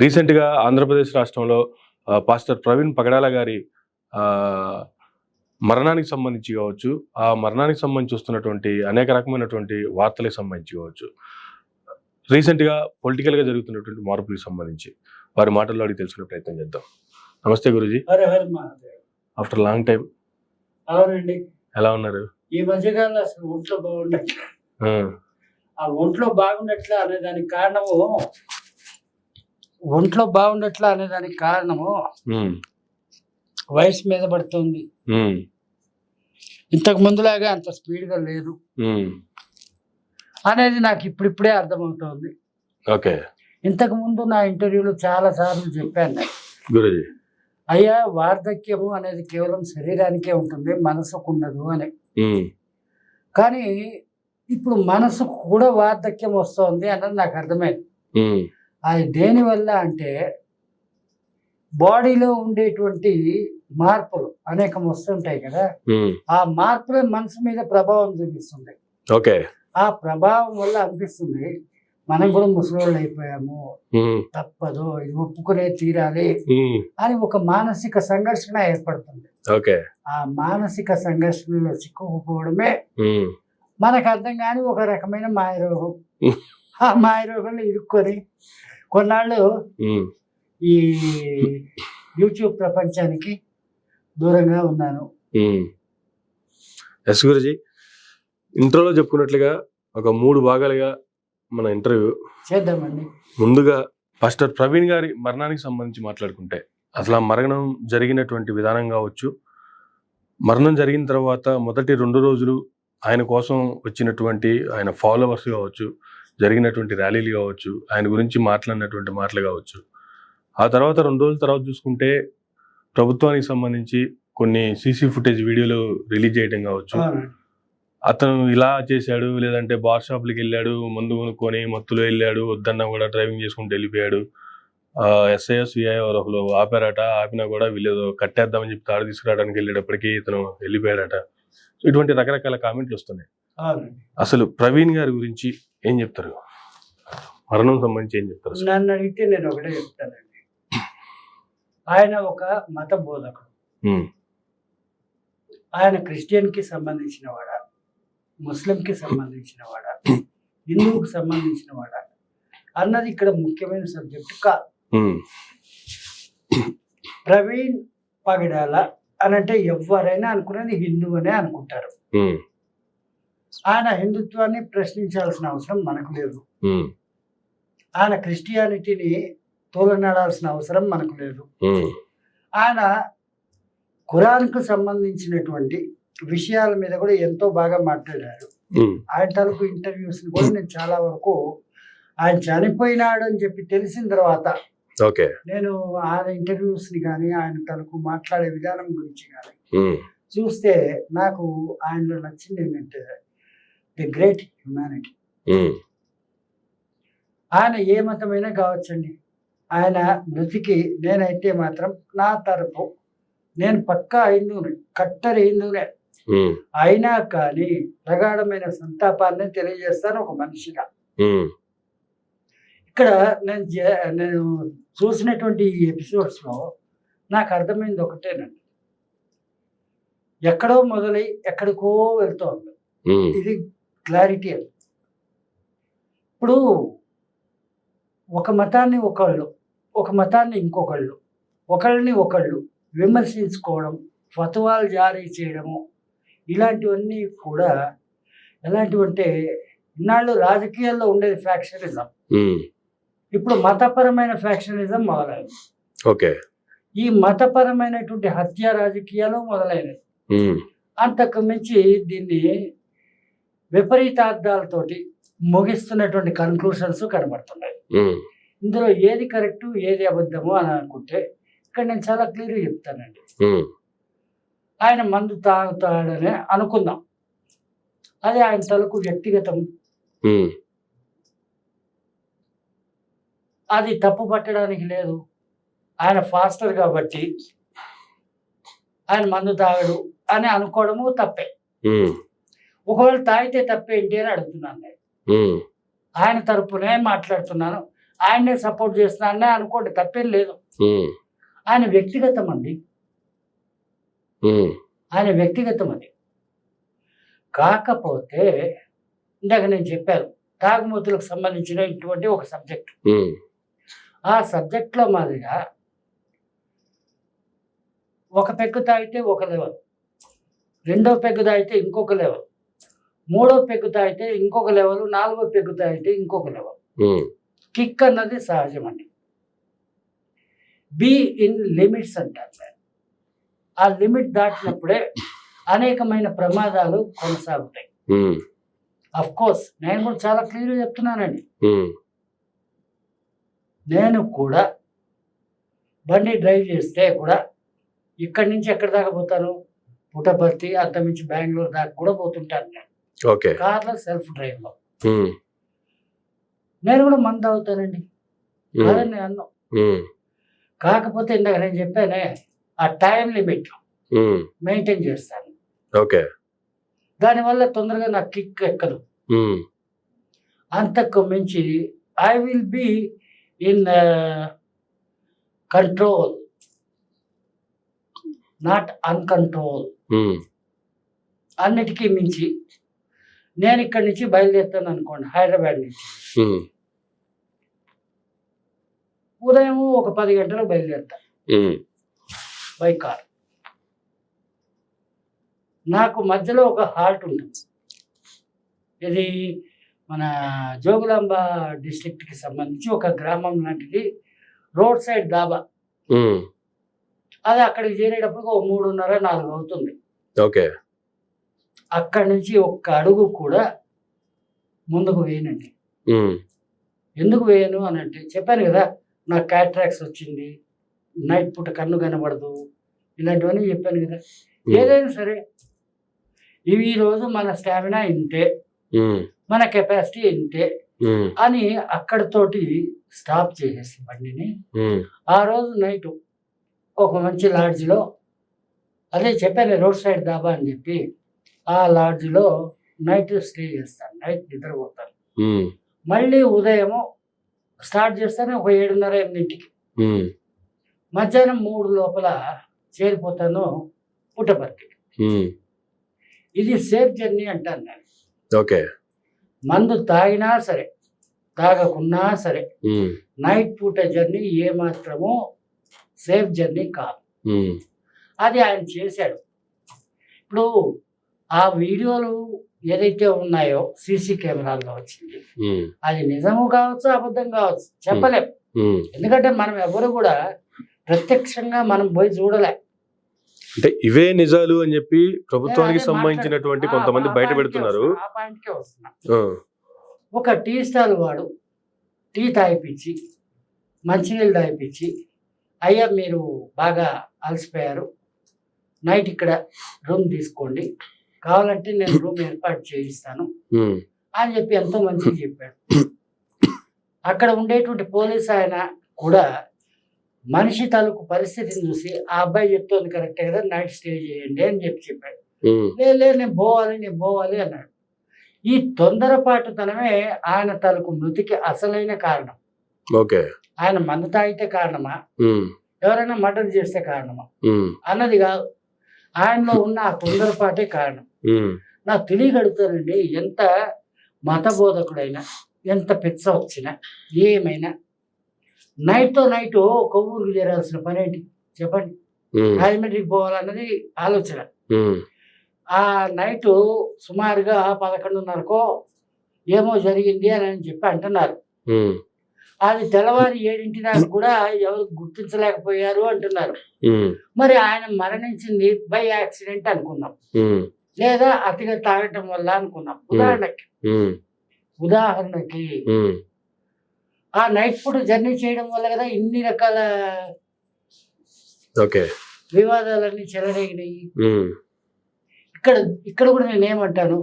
రీసెంట్గా ఆంధ్రప్రదేశ్ రాష్ట్రంలో పాస్టర్ ప్రవీణ్ పగడాల గారి మరణానికి సంబంధించి కావచ్చు, ఆ మరణానికి సంబంధించి వస్తున్నటువంటి అనేక రకమైనటువంటి వార్తలకు సంబంధించి కావచ్చు, రీసెంట్గా పొలిటికల్గా జరుగుతున్నటువంటి మార్పులకు సంబంధించి వారి మాటల్లో అడిగి తెలుసుకునే ప్రయత్నం చేద్దాం. నమస్తే గురూజీ. After long time. అవునండి. ఎలా ఉన్నారు? ఈ మధ్యకాలంలో అసలు ఒంట్లో బాగుండట్లే. ఆ ఒంట్లో బాగుండట్లే అనేదానికి కారణము వయసు మీద పడుతుంది. ఇంతకు ముందులాగా అంత స్పీడ్గా లేదు అనేది నాకు ఇప్పుడిప్పుడే అర్థమవుతోంది. ఓకే. ఇంతకు ముందు నా ఇంటర్వ్యూలో చాలా సార్లు చెప్పాను గురూజీ, అయ్యా వార్ధక్యము అనేది కేవలం శరీరానికే ఉంటుంది, మనసుకు ఉండదు అని. కానీ ఇప్పుడు మనసుకు కూడా వార్ధక్యం వస్తుంది అన్నది నాకు అర్థమైంది. అది దేనివల్ల అంటే బాడీలో ఉండేటువంటి మార్పులు అనేకం వస్తుంటాయి కదా, ఆ మార్పులే మనసు మీద ప్రభావం చూపిస్తుంది. ఓకే. ఆ ప్రభావం వల్ల అనిపిస్తుంది మనం కూడా ముసలోళ్ళు అయిపోయాము, తప్పదు, ఇది ఒప్పుకునే తీరాలి అని ఒక మానసిక సంఘర్షణ ఏర్పడుతుంది. ఆ మానసిక సంఘర్షణలో చిక్కుకుపోవడమే మనకు అర్థం కాని ఒక రకమైన మాయరోగం. ఆ మాయరోగంలో ఇరుక్కొని కొన్నాళ్ళు ఈ యూట్యూబ్ ప్రపంచానికి దూరంగా ఉన్నాను. ఎస్ గురూజీ, ఇంట్రోలో చెప్పుకున్నట్లుగా ఒక 3 భాగాలుగా మన ఇంటర్వ్యూ చేద్దామండి. ముందుగా పాస్టర్ ప్రవీణ్ గారి మరణానికి సంబంధించి మాట్లాడుకుంటే, అసలు ఆ మరణం జరిగినటువంటి విధానం కావచ్చు, మరణం జరిగిన తర్వాత మొదటి 2 రోజులు ఆయన కోసం వచ్చినటువంటి ఆయన ఫాలోవర్స్ కావచ్చు, జరిగినటువంటి ర్యాలీలు కావచ్చు, ఆయన గురించి మాట్లాడినటువంటి మాటలు కావచ్చు, ఆ తర్వాత 2 రోజుల తర్వాత చూసుకుంటే ప్రభుత్వానికి సంబంధించి కొన్ని సీసీ ఫుటేజ్ వీడియోలు రిలీజ్ చేయడం కావచ్చు, అతను ఇలా చేశాడు, లేదంటే బార్ షాప్లకి వెళ్ళాడు, మందు కొనుక్కొని మత్తులో వెళ్ళాడు, వద్దన్నా కూడా డ్రైవింగ్ చేసుకుంటూ వెళ్ళిపోయాడు, ఎస్ఐఎస్ ఒకరు ఆపారట, ఆపినా కూడా వీళ్ళు కట్టేద్దామని చెప్పి తాడు తీసుకురావడానికి వెళ్ళేటప్పటికీ ఇతను వెళ్ళిపోయాడట. ఇటువంటి రకరకాల కామెంట్లు వస్తున్నాయి. అసలు ప్రవీణ్ గారి గురించి ఏం చెప్తారు? మరణం సంబంధించి ఏం చెప్తారు? నన్ను అడిగితే నేను ఒకటే చెప్తానండి, ఆయన ఒక మత బోధకుడు. ఆయన క్రిస్టియన్కి సంబంధించిన వాడా, ముస్లింకి సంబంధించిన వాడా, హిందువుకి సంబంధించిన వాడా అన్నది ఇక్కడ ముఖ్యమైన సబ్జెక్ట్ కాదు. ప్రవీణ్ పగడాల అనంటే ఎవరైనా అనుకునేది హిందూ అనే అనుకుంటారు. ఆయన హిందుత్వాన్ని ప్రశ్నించాల్సిన అవసరం మనకు లేదు. ఆయన క్రిస్టియానిటీని తోలనాడాల్సిన అవసరం మనకు లేదు. ఆయన ఖురాన్కు సంబంధించినటువంటి విషయాల మీద కూడా ఎంతో బాగా మాట్లాడారు. ఆయన తరపు ఇంటర్వ్యూస్ కూడా నేను చాలా వరకు ఆయన చనిపోయినాడు అని చెప్పి తెలిసిన తర్వాత నేను ఆయన ఇంటర్వ్యూస్ ని కానీ ఆయన తరపు మాట్లాడే విధానం గురించి కానీ చూస్తే నాకు ఆయనలో నచ్చింది ఏంటంటే ది గ్రేట్ హ్యుమానిటీ. ఆయన ఏ మతమైనా కావచ్చండి, ఆయన మృతికి నేనైతే మాత్రం నా తరపు నేను పక్కా హిందువుని, కట్టరి హిందువునే అయినా కానీ ప్రగాఢమైన సంతాపాన్ని తెలియజేస్తాను ఒక మనిషిగా. ఇక్కడ నేను చూసినటువంటి ఈ ఎపిసోడ్స్ లో నాకు అర్థమైంది ఒకటేనండి, ఎక్కడో మొదలై ఎక్కడికో వెళ్తోంది. ఇది క్లారిటీ. ఇప్పుడు ఒక మతాన్ని ఒకళ్ళు, ఒక మతాన్ని ఇంకొకళ్ళు, ఒకళ్ళని ఒకళ్ళు విమర్శించుకోవడం, ఫత్వాలు జారీ చేయడము, ఇలాంటివన్నీ కూడా ఎలాంటివంటే ఇన్నాళ్ళు రాజకీయాల్లో ఉండేది ఫ్యాక్షనిజం, ఇప్పుడు మతపరమైన ఫ్యాక్షనిజం మొదలైంది. ఈ మతపరమైనటువంటి హత్య రాజకీయాలు మొదలైనవి. అంతకు మించి దీన్ని విపరీతార్థాలతోటి ముగిస్తున్నటువంటి కన్క్లూషన్స్ కనబడుతున్నాయి. ఇందులో ఏది కరెక్టు ఏది అబద్ధము అని అనుకుంటే ఇక్కడ నేను చాలా క్లియర్గా చెప్తానండి. ఆయన మందు తాగుతాడని అనుకుందాం, అది ఆయన తలకు వ్యక్తిగతం, అది తప్పు పట్టడానికి లేదు. ఆయన ఫాస్టర్ కాబట్టి ఆయన మందు తాగడు అని అనుకోవడము తప్పే. ఒకవేళ తాగితే తప్పేంటి అని అడుగుతున్నాను నేను. ఆయన తరపునే మాట్లాడుతున్నాను. ఆయన్నే సపోర్ట్ చేస్తున్నానే అనుకోండి, తప్పేం లేదు. ఉమ్, ఆయన వ్యక్తిగతం అండి, ఉమ్, ఆయన వ్యక్తిగతం అది. కాకపోతే ఇందాక నేను చెప్పాను, తాగుమూతులకు సంబంధించిన ఇటువంటి ఒక సబ్జెక్ట్. ఉమ్, ఆ సబ్జెక్ట్లో మాదిరిగా ఒక పెగ్గు తాగితే ఒక లెవెల్, రెండో పెగ్గు తాగితే ఇంకొక లెవెల్, మూడో పెగ్గు తాగితే ఇంకొక లెవెల్, నాలుగో పెగ్గు తాగితే ఇంకొక లెవెల్. ఉమ్, కిక్ అన్నది సహజం అండి. బీ ఇన్ లిమిట్స్ అంటారు. ఆ లిమిట్ దాటినప్పుడే అనేకమైన ప్రమాదాలు కొనసాగుతాయి. ఉమ్, అఫ్ కోర్స్ నేను కూడా చాలా క్లియర్గా చెప్తున్నానండి. ఉమ్, నేను కూడా బండి డ్రైవ్ చేస్తే కూడా ఇక్కడి నుంచి ఎక్కడి దాకా పోతాను, పుట్టపర్తి, అంతమించి బెంగళూరు దాకా కూడా పోతుంటాను నేను ఓకే. కార్లో, సెల్ఫ్ డ్రైవ్లో. ఉమ్, నేను కూడా మందు తాగుతానండి, ఉమ్, కాదని నేను అన్నాను. ఉమ్, కాకపోతే ఇందాక నేను చెప్పానే, ఆ టైం లిమిట్ ఉమ్, మెయింటైన్ చేస్తాను. ఓకే. దానివల్ల తొందరగా నాకు కిక్ ఎక్కదు. ఉమ్, అంతకు మించి I will be in control, not uncontrol. ఉమ్, అన్నిటికీ మించి నేను ఇక్కడి నుంచి బయలుదేరుతాను అనుకోండి, హైదరాబాద్ నుంచి. ఉమ్, ఉదయం ఒక 10 గంటలకు బయలుదేరుతాను ఉమ్, బై కార్. నాకు మధ్యలో ఒక హాల్ట్ ఉంటుంది. ఇది మన జోగులాంబ డిస్ట్రిక్ట్కి సంబంధించి ఒక గ్రామం లాంటిది, రోడ్ సైడ్ దాబా. ఉమ్, అది అక్కడికి చేరేటప్పుడు ఒక 3:30-4 అవుతుంది. ఓకే. అక్కడి నుంచి ఒక్క అడుగు కూడా ముందుకు వేయనండి. ఉమ్, ఎందుకు వేయను అని అంటే, చెప్పాను కదా, నాకు క్యాట్రాక్స్ వచ్చింది, నైట్ పూట కన్ను కనబడదు, ఇలాంటివన్నీ చెప్పాను కదా. ఏదైనా సరే ఇవి ఈరోజు మన స్టామినా ఇంతే, ఉమ్, మన కెపాసిటీ ఇంతే ఉమ్, అని అక్కడితోటి స్టాప్ చేసేసి బండిని ఉమ్, ఆ రోజు నైట్ ఒక మంచి లాడ్జ్లో, అదే చెప్పాను రోడ్ సైడ్ దాబా అని చెప్పి, ఆ లాడ్జ్లో నైట్ స్టే చేస్తాను, నైట్ నిద్రపోతాను. ఉమ్, మళ్ళీ ఉదయము స్టార్ట్ చేస్తాను ఒక 7:30-8కి. ఉమ్, మధ్యాహ్నం 3 లోపల చేరిపోతాను పుట్టపర్తికి. ఉమ్, ఇది సేఫ్ జర్నీ అంటాను నేను. ఓకే. మందు తాగినా సరే, తాగకున్నా సరే, ఉమ్, నైట్ పూట జర్నీ ఏమాత్రము సేఫ్ జర్నీ కాదు. ఉమ్, అది ఆయన చేశాడు. ఇప్పుడు ఆ వీడియోలు ఏదైతే ఉన్నాయో సీసీ కెమెరాల్లో వచ్చింది, ఉమ్, అది నిజము కావచ్చు, అబద్ధం కావచ్చు, చెప్పలేం. ఉమ్. ఎందుకంటే మనం ఎవరు కూడా ప్రత్యక్షంగా మనం పోయి చూడలే. అంటే ఇవే నిజాలు అని చెప్పి ప్రభుత్వానికి అదే సంబంధించినటువంటి కొంతమంది బయట పెడుతున్నారు. ఆ పాయింట్కే వస్తున్నా. ఆ, ఒక టీ స్టాల్ వాడు టీ తాగిపించి, మంచినీళ్ళు తాగిపించి, అయ్యా మీరు బాగా అలసిపోయారు, నైట్ ఇక్కడ రూమ్ తీసుకోండి, కావాలంటే నేను రూమ్ ఏర్పాటు చేయిస్తాను ఉమ్, అని చెప్పి ఎంతో మంచిగా చెప్పాడు. అక్కడ ఉండేటువంటి పోలీస్ ఆయన కూడా మనిషి తాలూకు పరిస్థితిని చూసి, ఆ అబ్బాయి చెప్తోంది కరెక్టే కదా, నైట్ స్టే చేయండి అని చెప్పాడు. ఉమ్, లేదు నేను పోవాలి అన్నాడు. ఈ తొందరపాటుతనమే ఆయన తాలూకు మృతికి అసలైన కారణం. ఓకే. ఆయన మందు తాగితే కారణమా, ఉమ్, ఎవరైనా మర్డర్ చేస్తే కారణమా ఉమ్, అన్నది కాదు, ఆయనలో ఉన్న ఆ తొందరపాటే కారణం. ఉమ్, నాకు తెలియగలుగుతానండి, ఎంత మతబోధకుడైనా, ఎంత పిచ్చ వచ్చినా, ఏమైనా నైట్తో నైట్ ఒక ఊరికి చేరాల్సిన పని ఏంటి చెప్పండి? ఉమ్, రాజమండ్రికి పోవాలన్నది ఆలోచన. ఉమ్, ఆ నైటు సుమారుగా 11:30కో ఏమో జరిగింది అని చెప్పి అంటున్నారు. ఉమ్, అది తెల్లవారి 7 దాకా కూడా ఎవరు గుర్తించలేకపోయారు అంటున్నారు. ఉమ్, మరి ఆయన మరణించింది బై యాక్సిడెంట్ అనుకుందాం, ఉమ్, లేదా అతిగా తాగటం వల్ల అనుకుందాం. ఉమ్, ఉదాహరణకి ఉమ్, ఆ నైట్ పూట జర్నీ చేయడం వల్ల కదా ఇన్ని రకాల ఓకే. వివాదాలన్నీ చెలరేగినాయి. ఉమ్, ఇక్కడ కూడా నేనేమంటాను,